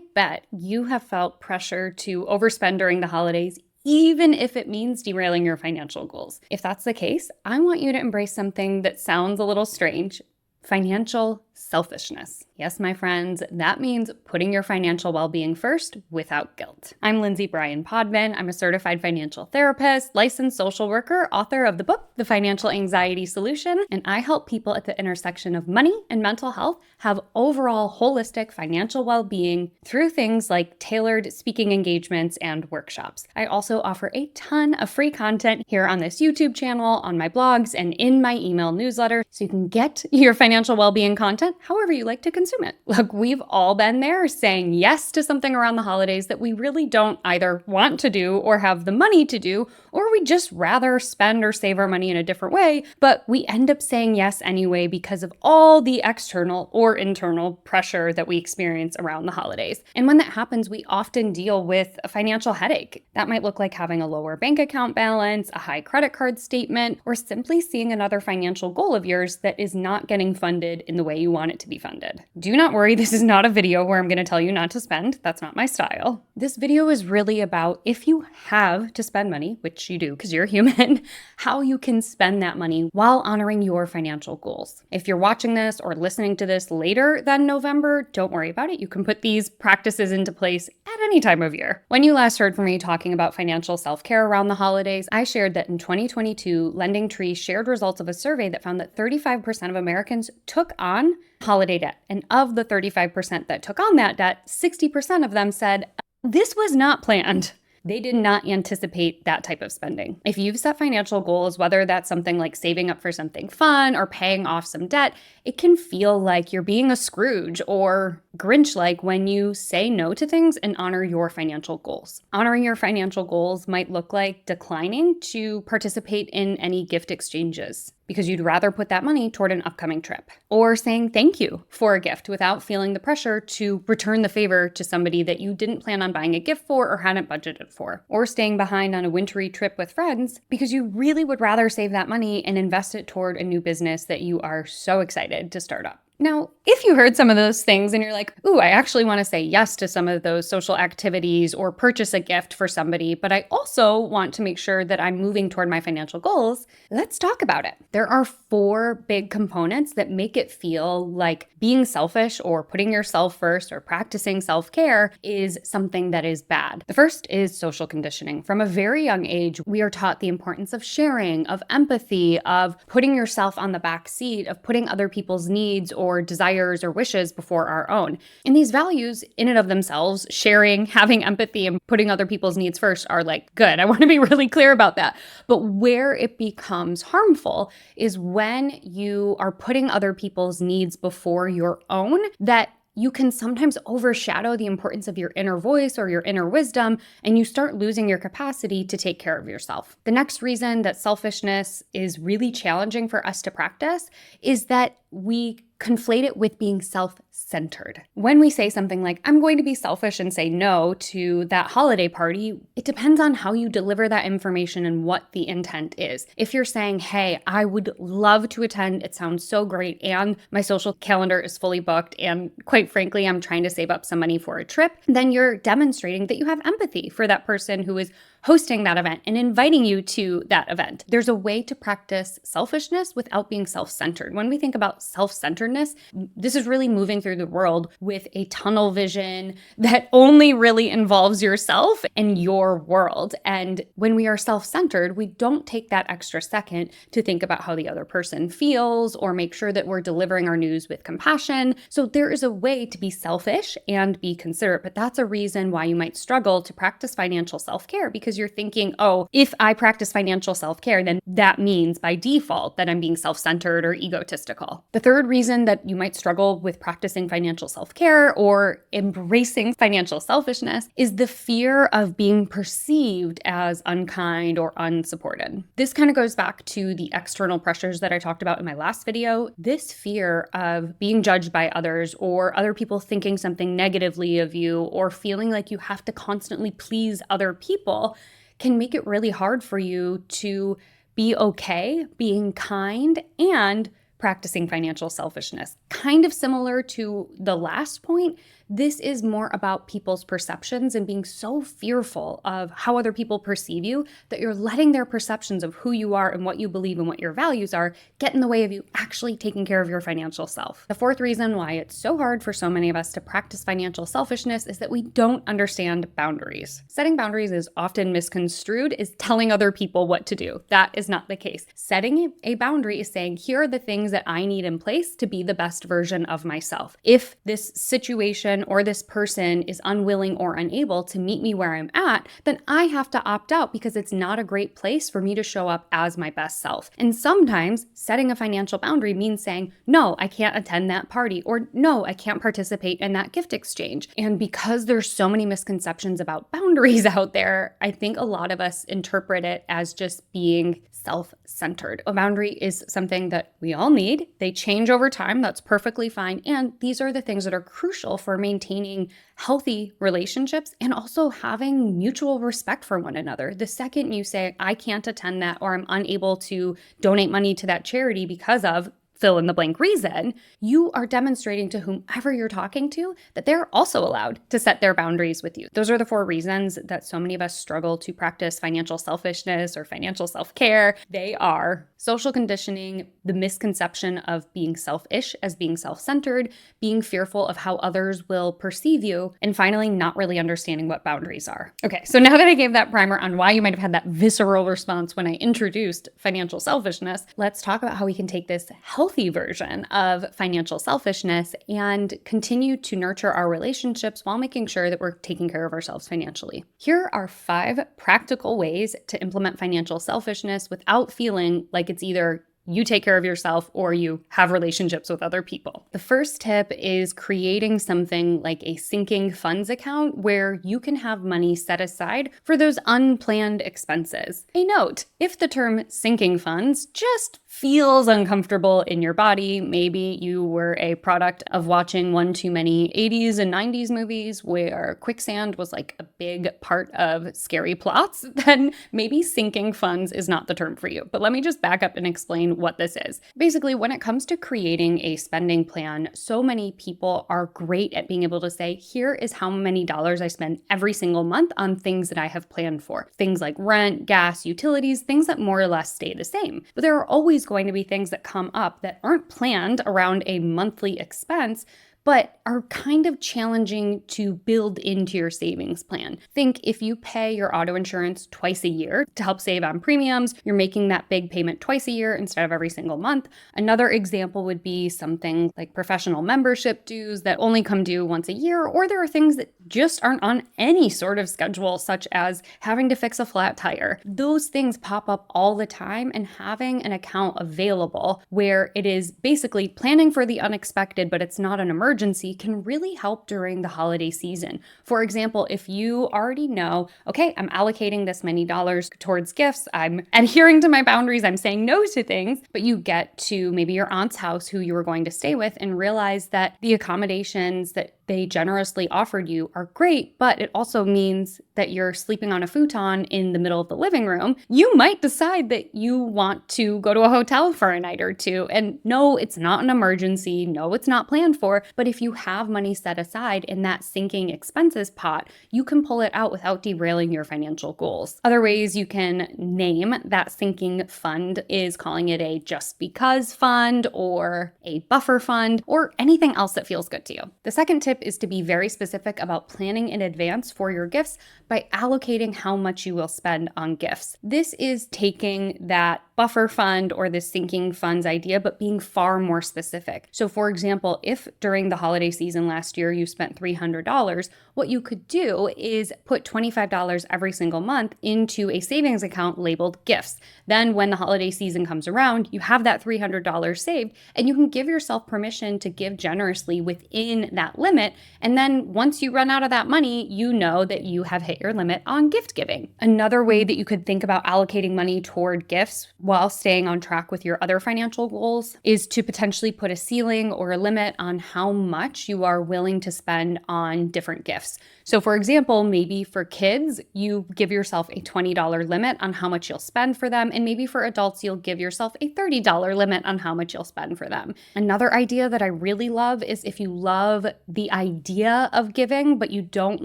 I bet you have felt pressure to overspend during the holidays, even if it means derailing your financial goals. If that's the case, I want you to embrace something that sounds a little strange: financial selfishness. Yes, my friends, that means putting your financial well-being first without guilt. I'm Lindsay Bryan-Podvin. I'm a certified financial therapist, licensed social worker, author of the book, The Financial Anxiety Solution, and I help people at the intersection of money and mental health have overall holistic financial well-being through things like tailored speaking engagements and workshops. I also offer a ton of free content here on this YouTube channel, on my blogs, and in my email newsletter, so you can get your financial well-being content however you like to consume it. Look, we've all been there, saying yes to something around the holidays that we really don't either want to do or have the money to do, or we just rather spend or save our money in a different way, but we end up saying yes anyway because of all the external or internal pressure that we experience around the holidays. And when that happens, we often deal with a financial headache. That might look like having a lower bank account balance, a high credit card statement, or simply seeing another financial goal of yours that is not getting funded in the way you want it to be funded. Do not worry, this is not a video where I'm going to tell you not to spend. That's not my style. This video is really about, if you have to spend money, which you do because you're human, how you can spend that money while honoring your financial goals. If you're watching this or listening to this later than November, don't worry about it. You can put these practices into place at any time of year. When you last heard from me talking about financial self-care around the holidays, I shared that in 2022, LendingTree shared results of a survey that found that 35% of Americans took on holiday debt. And of the 35% that took on that debt, 60% of them said, this was not planned. They did not anticipate that type of spending. If you've set financial goals, whether that's something like saving up for something fun or paying off some debt, it can feel like you're being a Scrooge or Grinch-like when you say no to things and honor your financial goals. Honoring your financial goals might look like declining to participate in any gift exchanges because you'd rather put that money toward an upcoming trip, or saying thank you for a gift without feeling the pressure to return the favor to somebody that you didn't plan on buying a gift for or hadn't budgeted for, or staying behind on a wintry trip with friends because you really would rather save that money and invest it toward a new business that you are so excited to start up. Now, if you heard some of those things and you're like, ooh, I actually want to say yes to some of those social activities or purchase a gift for somebody, but I also want to make sure that I'm moving toward my financial goals, let's talk about it. There are 4 big components that make it feel like being selfish or putting yourself first or practicing self-care is something that is bad. The first is social conditioning. From a very young age, we are taught the importance of sharing, of empathy, of putting yourself on the back seat, of putting other people's needs or desires or wishes before our own. And these values in and of themselves, sharing, having empathy, and putting other people's needs first, are like good. I want to be really clear about that. But where it becomes harmful is when you are putting other people's needs before your own, that you can sometimes overshadow the importance of your inner voice or your inner wisdom, and you start losing your capacity to take care of yourself. The next reason that selfishness is really challenging for us to practice is that we conflate it with being self-centered. When we say something like, I'm going to be selfish and say no to that holiday party, it depends on how you deliver that information and what the intent is. If you're saying, hey, I would love to attend, it sounds so great, and my social calendar is fully booked, and quite frankly, I'm trying to save up some money for a trip, then you're demonstrating that you have empathy for that person who is hosting that event and inviting you to that event. There's a way to practice selfishness without being self-centered. When we think about self-centeredness, this is really moving through the world with a tunnel vision that only really involves yourself and your world. And when we are self-centered, we don't take that extra second to think about how the other person feels or make sure that we're delivering our news with compassion. So there is a way to be selfish and be considerate, but that's a reason why you might struggle to practice financial self-care, because you're thinking, oh, if I practice financial self-care, then that means by default that I'm being self-centered or egotistical. The third reason that you might struggle with practicing financial self-care or embracing financial selfishness is the fear of being perceived as unkind or unsupported. This kind of goes back to the external pressures that I talked about in my last video. This fear of being judged by others or other people thinking something negatively of you or feeling like you have to constantly please other people can make it really hard for you to be okay being kind and practicing financial selfishness. Kind of similar to the last point, This is more about people's perceptions and being so fearful of how other people perceive you that you're letting their perceptions of who you are and what you believe and what your values are get in the way of you actually taking care of your financial self. The fourth reason why it's so hard for so many of us to practice financial selfishness is that we don't understand boundaries. Setting boundaries is often misconstrued as telling other people what to do. That is not the case. Setting a boundary is saying, here are the things that I need in place to be the best version of myself. If this situation or this person is unwilling or unable to meet me where I'm at, then I have to opt out because it's not a great place for me to show up as my best self. And sometimes setting a financial boundary means saying, no, I can't attend that party, or no, I can't participate in that gift exchange. And because there's so many misconceptions about boundaries out there, I think a lot of us interpret it as just being self-centered. A boundary is something that we all need. They change over time. That's perfectly fine. And these are the things that are crucial for maintaining healthy relationships and also having mutual respect for one another. The second you say, I can't attend that, or I'm unable to donate money to that charity because of fill in the blank reason, you are demonstrating to whomever you're talking to that they're also allowed to set their boundaries with you. Those are the 4 reasons that so many of us struggle to practice financial selfishness or financial self-care. They are social conditioning, the misconception of being selfish as being self-centered, being fearful of how others will perceive you, and finally, not really understanding what boundaries are. Okay, so now that I gave that primer on why you might have had that visceral response when I introduced financial selfishness, let's talk about how we can take this healthy version of financial selfishness and continue to nurture our relationships while making sure that we're taking care of ourselves financially. Here are 5 practical ways to implement financial selfishness without feeling like it's either you take care of yourself or you have relationships with other people. The first tip is creating something like a sinking funds account where you can have money set aside for those unplanned expenses. A note, if the term sinking funds just feels uncomfortable in your body, maybe you were a product of watching one too many 80s and 90s movies where quicksand was like a big part of scary plots, then maybe sinking funds is not the term for you. But let me just back up and explain what this is. Basically, when it comes to creating a spending plan, so many people are great at being able to say, here is how many dollars I spend every single month on things that I have planned for. Things like rent, gas, utilities, things that more or less stay the same. But there are always going to be things that come up that aren't planned around a monthly expense, but are kind of challenging to build into your savings plan. Think if you pay your auto insurance twice a year to help save on premiums, you're making that big payment twice a year instead of every single month. Another example would be something like professional membership dues that only come due once a year, or there are things that just aren't on any sort of schedule, such as having to fix a flat tire. Those things pop up all the time, and having an account available where it is basically planning for the unexpected, but it's not an emergency, can really help during the holiday season. For example, if you already know, okay, I'm allocating this many dollars towards gifts, I'm adhering to my boundaries, I'm saying no to things, but you get to maybe your aunt's house who you were going to stay with and realize that the accommodations that they generously offered you are great, but it also means that you're sleeping on a futon in the middle of the living room. You might decide that you want to go to a hotel for a night or two. And no, it's not an emergency. No, it's not planned for. But if you have money set aside in that sinking expenses pot, you can pull it out without derailing your financial goals. Other ways you can name that sinking fund is calling it a just because fund or a buffer fund or anything else that feels good to you. The second tip is to be very specific about planning in advance for your gifts by allocating how much you will spend on gifts. This is taking that buffer fund or the sinking funds idea, but being far more specific. So for example, if during the holiday season last year you spent $300, what you could do is put $25 every single month into a savings account labeled gifts. Then when the holiday season comes around, you have that $300 saved and you can give yourself permission to give generously within that limit. And then once you run out of that money, you know that you have hit your limit on gift giving. Another way that you could think about allocating money toward gifts while staying on track with your other financial goals is to potentially put a ceiling or a limit on how much you are willing to spend on different gifts. So for example, maybe for kids, you give yourself a $20 limit on how much you'll spend for them. And maybe for adults, you'll give yourself a $30 limit on how much you'll spend for them. Another idea that I really love is if you love the idea of giving, but you don't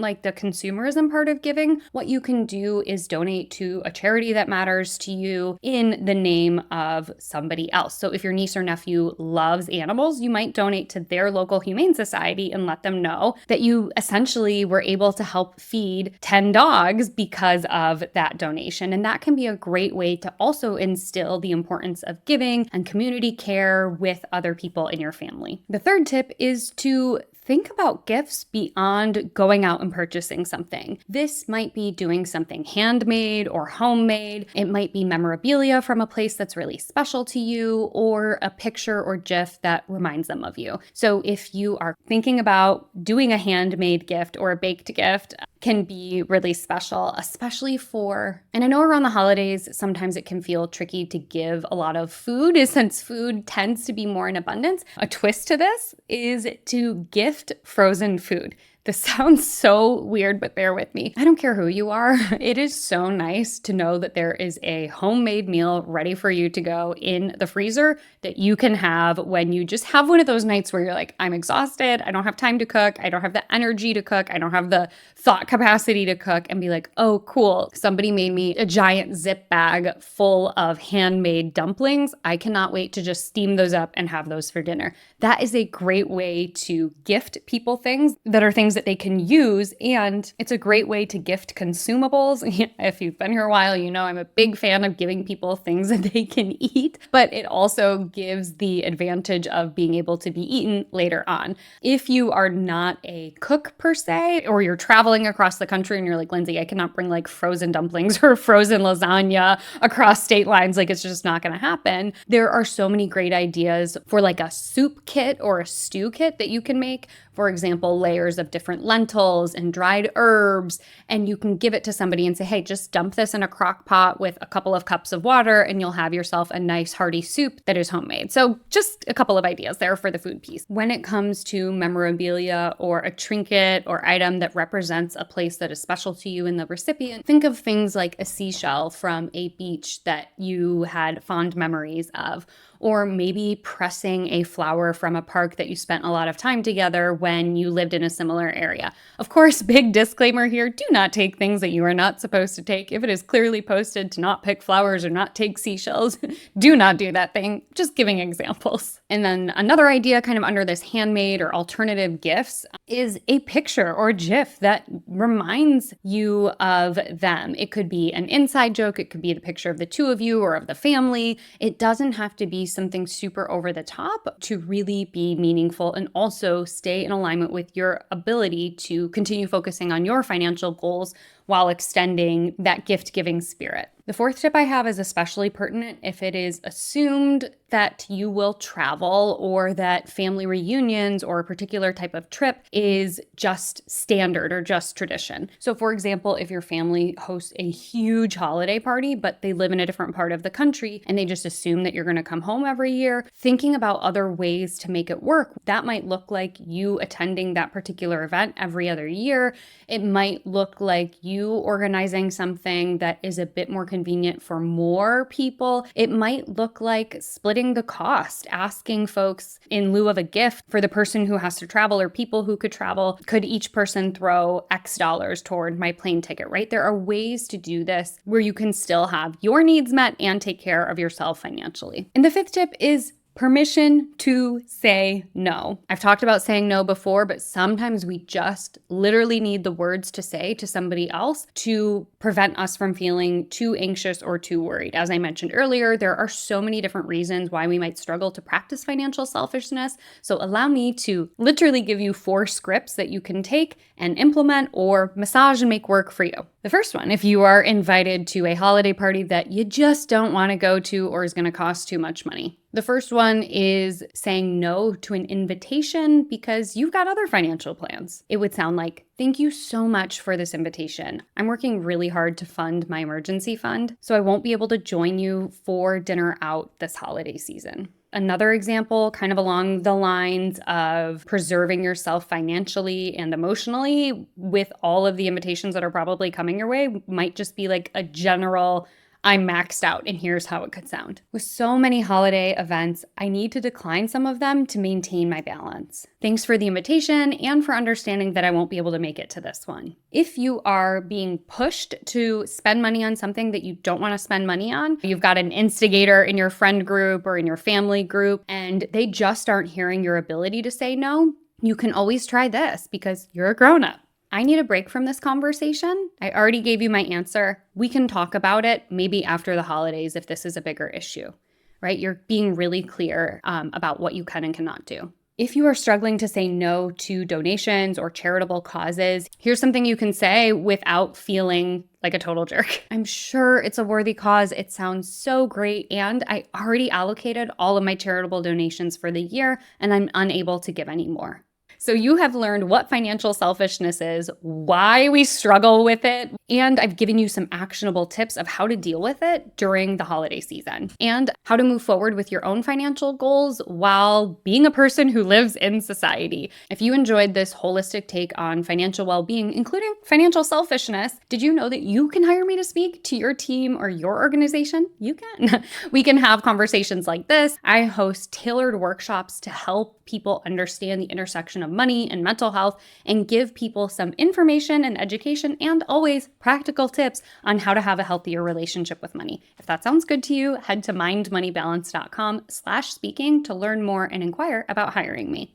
like the consumerism part of giving, what you can do is donate to a charity that matters to you in the name of somebody else. So if your niece or nephew loves animals, you might donate to their local humane society and let them know that you essentially were able to help feed 10 dogs because of that donation. And that can be a great way to also instill the importance of giving and community care with other people in your family. The third tip is to think about gifts beyond going out and purchasing something. This might be doing something handmade or homemade. It might be memorabilia from a place that's really special to you, or a picture or GIF that reminds them of you. So if you are thinking about doing a handmade gift or a baked gift, can be really special, especially and I know around the holidays, sometimes it can feel tricky to give a lot of food, since food tends to be more in abundance. A twist to this is to gift frozen food. This sounds so weird, but bear with me. I don't care who you are. It is so nice to know that there is a homemade meal ready for you to go in the freezer that you can have when you just have one of those nights where you're like, I'm exhausted. I don't have time to cook. I don't have the energy to cook. I don't have the thought capacity to cook, and be like, oh, cool. Somebody made me a giant zip bag full of handmade dumplings. I cannot wait to just steam those up and have those for dinner. That is a great way to gift people things that are things that they can use, and it's a great way to gift consumables. If you've been here a while, you know I'm a big fan of giving people things that they can eat, but it also gives the advantage of being able to be eaten later on. If you are not a cook per se, or you're traveling across the country and you're like, Lindsay, I cannot bring like frozen dumplings or frozen lasagna across state lines, like it's just not going to happen. There are so many great ideas for like a soup kit or a stew kit that you can make. For example, layers of different lentils and dried herbs, and you can give it to somebody and say, hey, just dump this in a crock pot with a couple of cups of water and you'll have yourself a nice hearty soup that is homemade. So just a couple of ideas there for the food piece. When it comes to memorabilia or a trinket or item that represents a place that is special to you and the recipient, think of things like a seashell from a beach that you had fond memories of, or maybe pressing a flower from a park that you spent a lot of time together when you lived in a similar area. Of course, big disclaimer here, do not take things that you are not supposed to take. If it is clearly posted to not pick flowers or not take seashells, do not do that thing. Just giving examples. And then another idea kind of under this handmade or alternative gifts is a picture or GIF that reminds you of them. It could be an inside joke. It could be a picture of the two of you or of the family. It doesn't have to be something super over the top to really be meaningful and also stay in alignment with your ability to continue focusing on your financial goals while extending that gift-giving spirit. The fourth tip I have is especially pertinent if it is assumed that you will travel or that family reunions or a particular type of trip is just standard or just tradition. So for example, if your family hosts a huge holiday party, but they live in a different part of the country and they just assume that you're going to come home every year, thinking about other ways to make it work, that might look like you attending that particular event every other year. It might look like you organizing something that is a bit more convenient for more people. It might look like splitting the cost, asking folks in lieu of a gift for the person who has to travel or people who could travel, could each person throw X dollars toward my plane ticket, right? There are ways to do this where you can still have your needs met and take care of yourself financially. And the fifth tip is permission to say no. I've talked about saying no before, but sometimes we just literally need the words to say to somebody else to prevent us from feeling too anxious or too worried. As I mentioned earlier, there are so many different reasons why we might struggle to practice financial selfishness. So allow me to literally give you 4 scripts that you can take and implement or massage and make work for you. The The first one, if you are invited to a holiday party that you just don't want to go to or is going to cost too much money. The first one is saying no to an invitation because you've got other financial plans. It would sound like, thank you so much for this invitation. I'm working really hard to fund my emergency fund, so I won't be able to join you for dinner out this holiday season. Another example, kind of along the lines of preserving yourself financially and emotionally with all of the invitations that are probably coming your way, might just be like a general, I'm maxed out and here's how it could sound. With so many holiday events, I need to decline some of them to maintain my balance. Thanks for the invitation and for understanding that I won't be able to make it to this one. If you are being pushed to spend money on something that you don't want to spend money on, you've got an instigator in your friend group or in your family group, and they just aren't hearing your ability to say no, you can always try this because you're a grown-up. I need a break from this conversation. I already gave you my answer. We can talk about it maybe after the holidays if this is a bigger issue, right? You're being really clear about what you can and cannot do. If you are struggling to say no to donations or charitable causes, here's something you can say without feeling like a total jerk. I'm sure it's a worthy cause. It sounds so great. And I already allocated all of my charitable donations for the year, and I'm unable to give any more. So you have learned what financial selfishness is, why we struggle with it, and I've given you some actionable tips of how to deal with it during the holiday season and how to move forward with your own financial goals while being a person who lives in society. If you enjoyed this holistic take on financial well-being, including financial selfishness, did you know that you can hire me to speak to your team or your organization? You can. We can have conversations like this. I host tailored workshops to help people understand the intersection of money and mental health and give people some information and education and always practical tips on how to have a healthier relationship with money. If that sounds good to you, head to mindmoneybalance.com/speaking to learn more and inquire about hiring me.